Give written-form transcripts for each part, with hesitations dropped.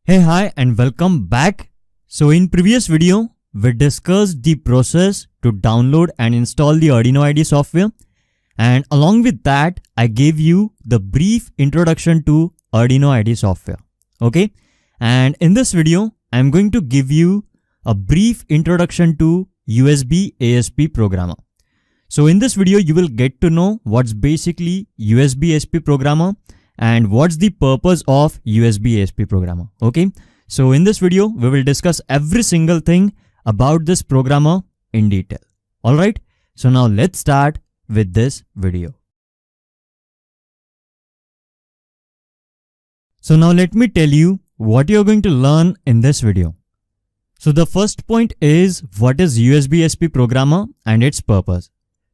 Hey, hi and welcome back. So in previous video, we discussed the process to download and install the Arduino IDE software, and along with that, I gave you the brief introduction to Arduino IDE software. Okay, and in this video, I'm going to give you a brief introduction to USBASP programmer. So in this video, you will get to know what's basically USBASP programmer and what's the purpose of USBASP programmer. Okay, so in this video we will discuss every single thing about this programmer in detail. Alright, so now let's start with this video. So now let me tell you what you're going to learn in this video. So the first point is what is USBASP programmer and its purpose.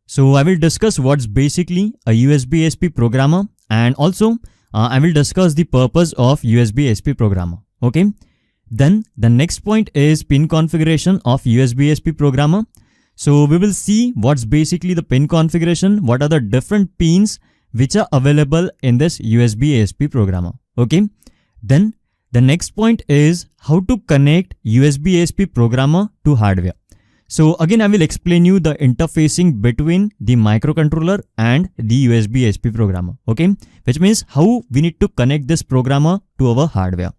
So I will discuss what's basically a USBASP programmer, and also I will discuss the purpose of USBASP programmer. Okay. Then the next point is pin configuration of USBASP programmer. So we will see what's basically the pin configuration, what are the different pins which are available in this USBASP programmer. Okay. Then the next point is how to connect USBASP programmer to hardware. So again, I will explain you the interfacing between the microcontroller and the USBASP programmer, okay? Which means how we need to connect this programmer to our hardware.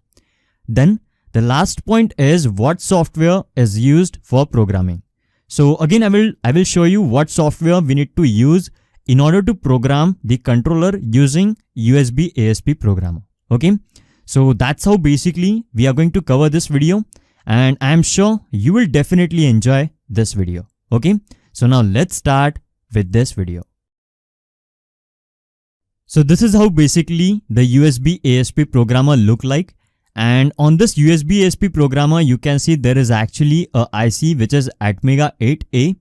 Then the last point is what software is used for programming. So again, I will show you what software we need to use in order to program the controller using USBASP programmer, okay? So that's how basically we are going to cover this video, and I am sure you will definitely enjoy this video. Okay, so now let's start with this video. So this is how basically the USBASP programmer look like, and on this USBASP programmer you can see there is actually a IC which is Atmega 8A,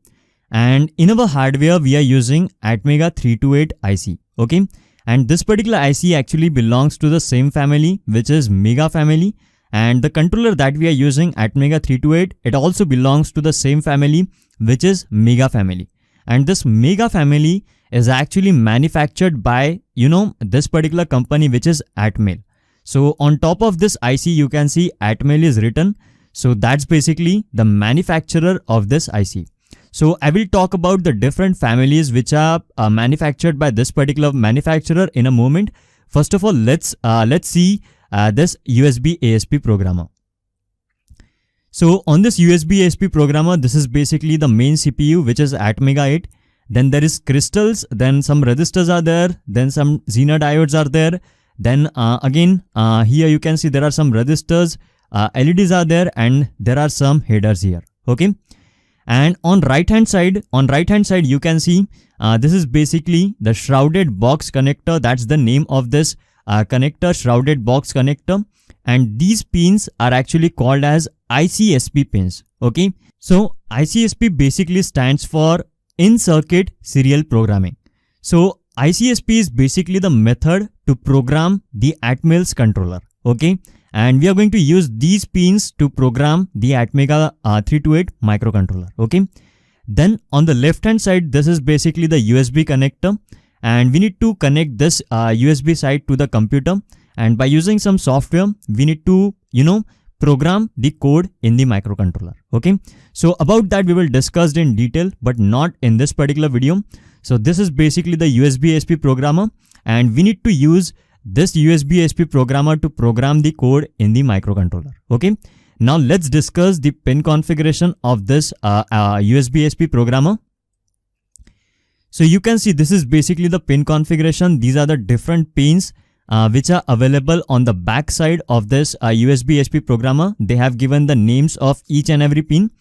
and in our hardware we are using Atmega 328 IC. Okay, and this particular IC actually belongs to the same family, which is Mega family. And the controller that we are using Atmega 328, it also belongs to the same family, which is Mega family. And this Mega family is actually manufactured by, this particular company, which is Atmel. So on top of this IC, you can see Atmel is written. So that's basically the manufacturer of this IC. So I will talk about the different families which are manufactured by this particular manufacturer in a moment. First of all, let's see this USBASP programmer. So on this USBASP programmer, this is basically the main CPU, which is Atmega 8. Then there is crystals, then some resistors are there, then some Zener diodes are there. Then again, here you can see there are some resistors, LEDs are there, and there are some headers here. Okay. And on right hand side, you can see this is basically the shrouded box connector. That's the name of this connector, shrouded box connector, and these pins are actually called as ICSP pins. Okay, so ICSP basically stands for in-circuit serial programming. So ICSP is basically the method to program the Atmel's controller. Okay, and we are going to use these pins to program the Atmega 328 microcontroller. Okay, then on the left hand side, this is basically the USB connector, and we need to connect this USB side to the computer, and by using some software we need to program the code in the microcontroller. Okay, so about that we will discuss in detail, but not in this particular video. So this is basically the USBASP programmer, and we need to use this USBASP programmer to program the code in the microcontroller. Okay, now let's discuss the pin configuration of this USBASP programmer. So you can see this is basically the pin configuration. These are the different pins which are available on the back side of this USBASP programmer. They have given the names of each and every pin.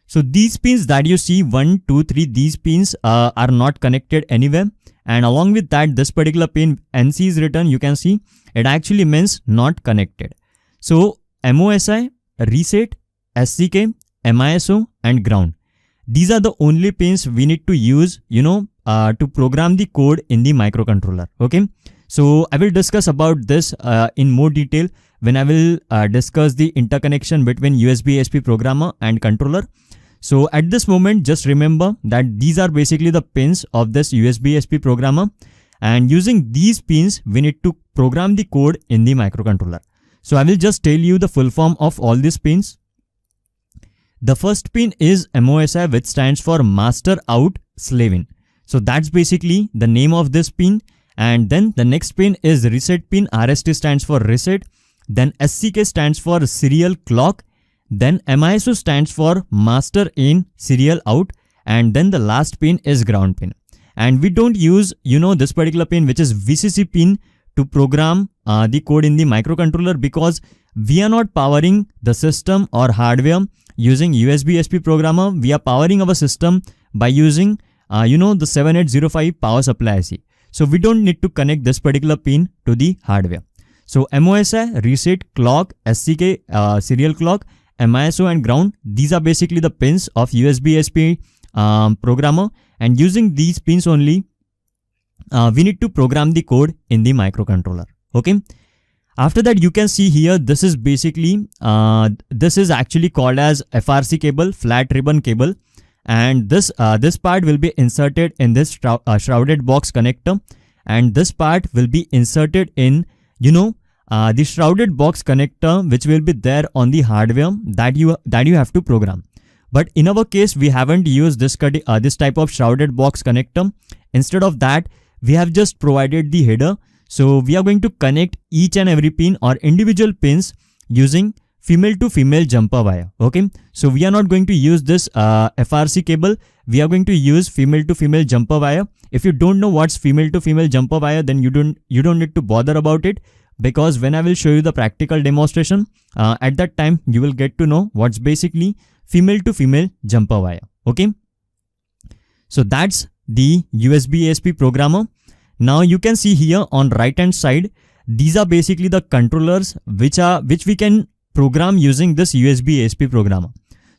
So these pins that you see, 1, 2, 3, these pins are not connected anywhere. And along with that, this particular pin NC is written. You can see it actually means not connected. So MOSI, reset, SCK, MISO, and ground. These are the only pins we need to use, to program the code in the microcontroller. Okay. So I will discuss about this in more detail when I will discuss the interconnection between USBASP programmer and controller. So at this moment, just remember that these are basically the pins of this USBASP programmer, and using these pins, we need to program the code in the microcontroller. So I will just tell you the full form of all these pins. The first pin is MOSI, which stands for Master Out Slave In. So that's basically the name of this pin. And then the next pin is reset pin. RST stands for reset. Then SCK stands for serial clock. Then MISO stands for master in serial out. And then the last pin is ground pin. And we don't use, this particular pin, which is VCC pin, to program the code in the microcontroller, because we are not powering the system or hardware using USBASP programmer. We are powering our system by using, the 7805 power supply IC. So we don't need to connect this particular pin to the hardware. So MOSI, reset, clock, SCK, serial clock, MISO and ground, these are basically the pins of USBASP programmer, and using these pins only we need to program the code in the microcontroller. Okay. After that, you can see here, this is basically this is actually called as FRC cable, flat ribbon cable, and this part will be inserted in this shrouded box connector, and this part will be inserted in the shrouded box connector, which will be there on the hardware that you have to program. But in our case, we haven't used this type of shrouded box connector. Instead of that, we have just provided the header. So we are going to connect each and every pin or individual pins using female to female jumper wire. Okay. So we are not going to use this FRC cable. We are going to use female to female jumper wire. If you don't know what's female to female jumper wire, then you don't need to bother about it, because when I will show you the practical demonstration, at that time you will get to know what's basically female to female jumper wire. Okay. So that's the USB-ASP programmer. Now you can see here on right hand side, these are basically the controllers which we can program using this USB-ASP programmer.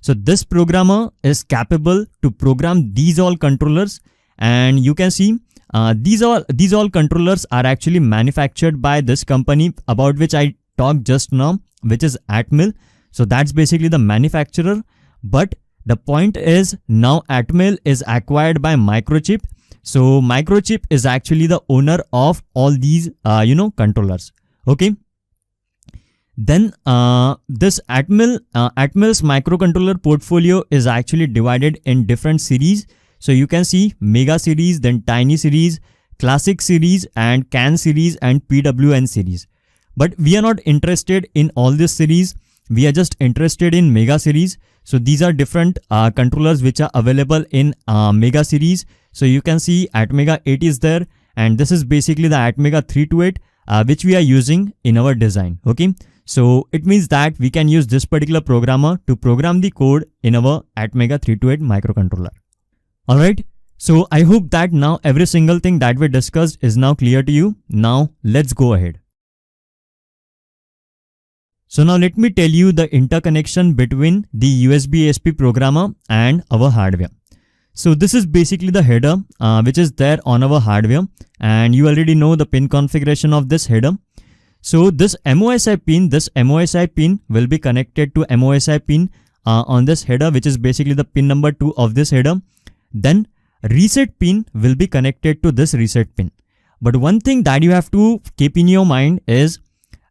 So this programmer is capable to program these all controllers, and you can see these all controllers are actually manufactured by this company about which I talked just now, which is Atmel. So that's basically the manufacturer. But the point is, now Atmel is acquired by Microchip. So Microchip is actually the owner of all these controllers. Okay. Then this Atmel's microcontroller portfolio is actually divided in different series. So you can see Mega series, then Tiny series, Classic series, and CAN series, and PWN series. But we are not interested in all this series. We are just interested in Mega series. So these are different controllers which are available in Mega series. So you can see Atmega 8 is there, and this is basically the Atmega 328 which we are using in our design. Okay. So it means that we can use this particular programmer to program the code in our Atmega 328 microcontroller. Alright. So I hope that now every single thing that we discussed is now clear to you. Now let's go ahead. So now let me tell you the interconnection between the USB-ASP programmer and our hardware. So this is basically the header which is there on our hardware, and you already know the pin configuration of this header. So this MOSI pin will be connected to MOSI pin on this header, which is basically the pin number 2 of this header. Then reset pin will be connected to this reset pin. But one thing that you have to keep in your mind is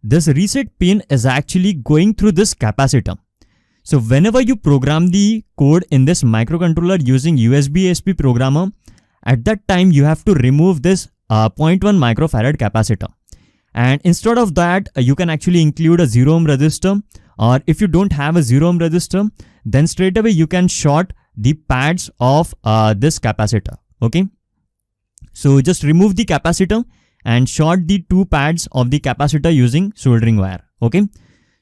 this reset pin is actually going through this capacitor. So whenever you program the code in this microcontroller using USB-ASP programmer, at that time you have to remove this 0.1 microfarad capacitor. And instead of that, you can actually include a 0 ohm resistor, or if you don't have a 0 ohm resistor, then straight away you can short the pads of this capacitor. Okay. So just remove the capacitor and short the 2 pads of the capacitor using soldering wire. Okay.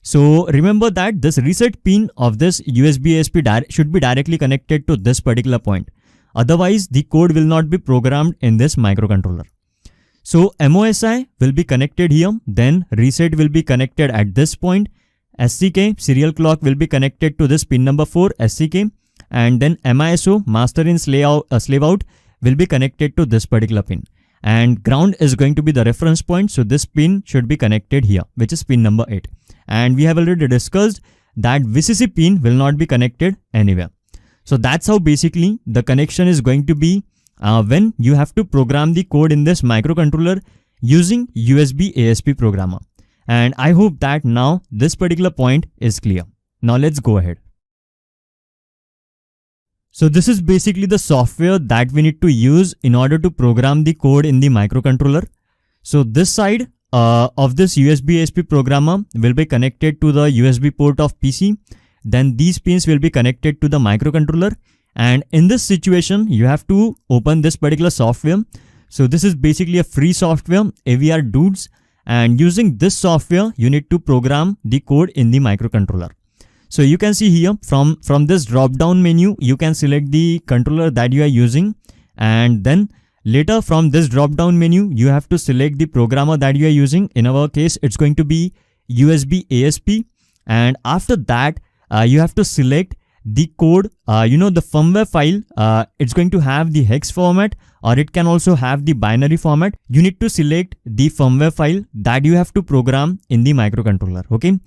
So remember that this reset pin of this USB-ASP should be directly connected to this particular point. Otherwise, the code will not be programmed in this microcontroller. So MOSI will be connected here, then reset will be connected at this point, SCK, serial clock, will be connected to this pin number 4, SCK, and then MISO, master in slave out, will be connected to this particular pin. And ground is going to be the reference point, so this pin should be connected here, which is pin number 8. And we have already discussed that VCC pin will not be connected anywhere. So that's how basically the connection is going to be when you have to program the code in this microcontroller using USB-ASP programmer. And I hope that now this particular point is clear. Now let's go ahead. So this is basically the software that we need to use in order to program the code in the microcontroller. So this side of this USB ASP programmer will be connected to the USB port of PC. Then these pins will be connected to the microcontroller. And in this situation, you have to open this particular software. So this is basically a free software, AVR Dudes. And using this software, you need to program the code in the microcontroller. So you can see here from this drop down menu, you can select the controller that you are using. And then later from this drop down menu, you have to select the programmer that you are using. In our case, it's going to be USB ASP. And after that, you have to select the code, the firmware file. It's going to have the hex format, or it can also have the binary format. You need to select the firmware file that you have to program in the microcontroller. Okay.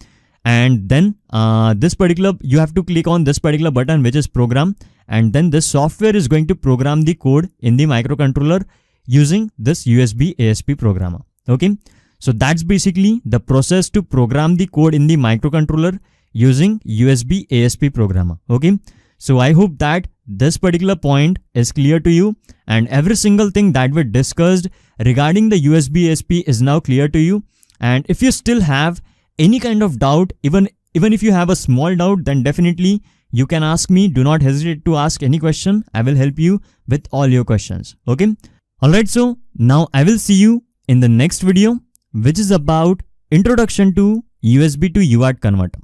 And then you have to click on this particular button, which is program. And then this software is going to program the code in the microcontroller using this USB ASP programmer. Okay. So that's basically the process to program the code in the microcontroller using USB ASP programmer. Okay. So I hope that this particular point is clear to you, and every single thing that we discussed regarding the USB ASP is now clear to you. And if you still have any kind of doubt, even if you have a small doubt, then definitely you can ask me. Do not hesitate to ask any question. I will help you with all your questions. Okay. Alright. So now I will see you in the next video, which is about introduction to USB to UART converter.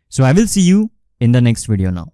So I will see you in the next video now.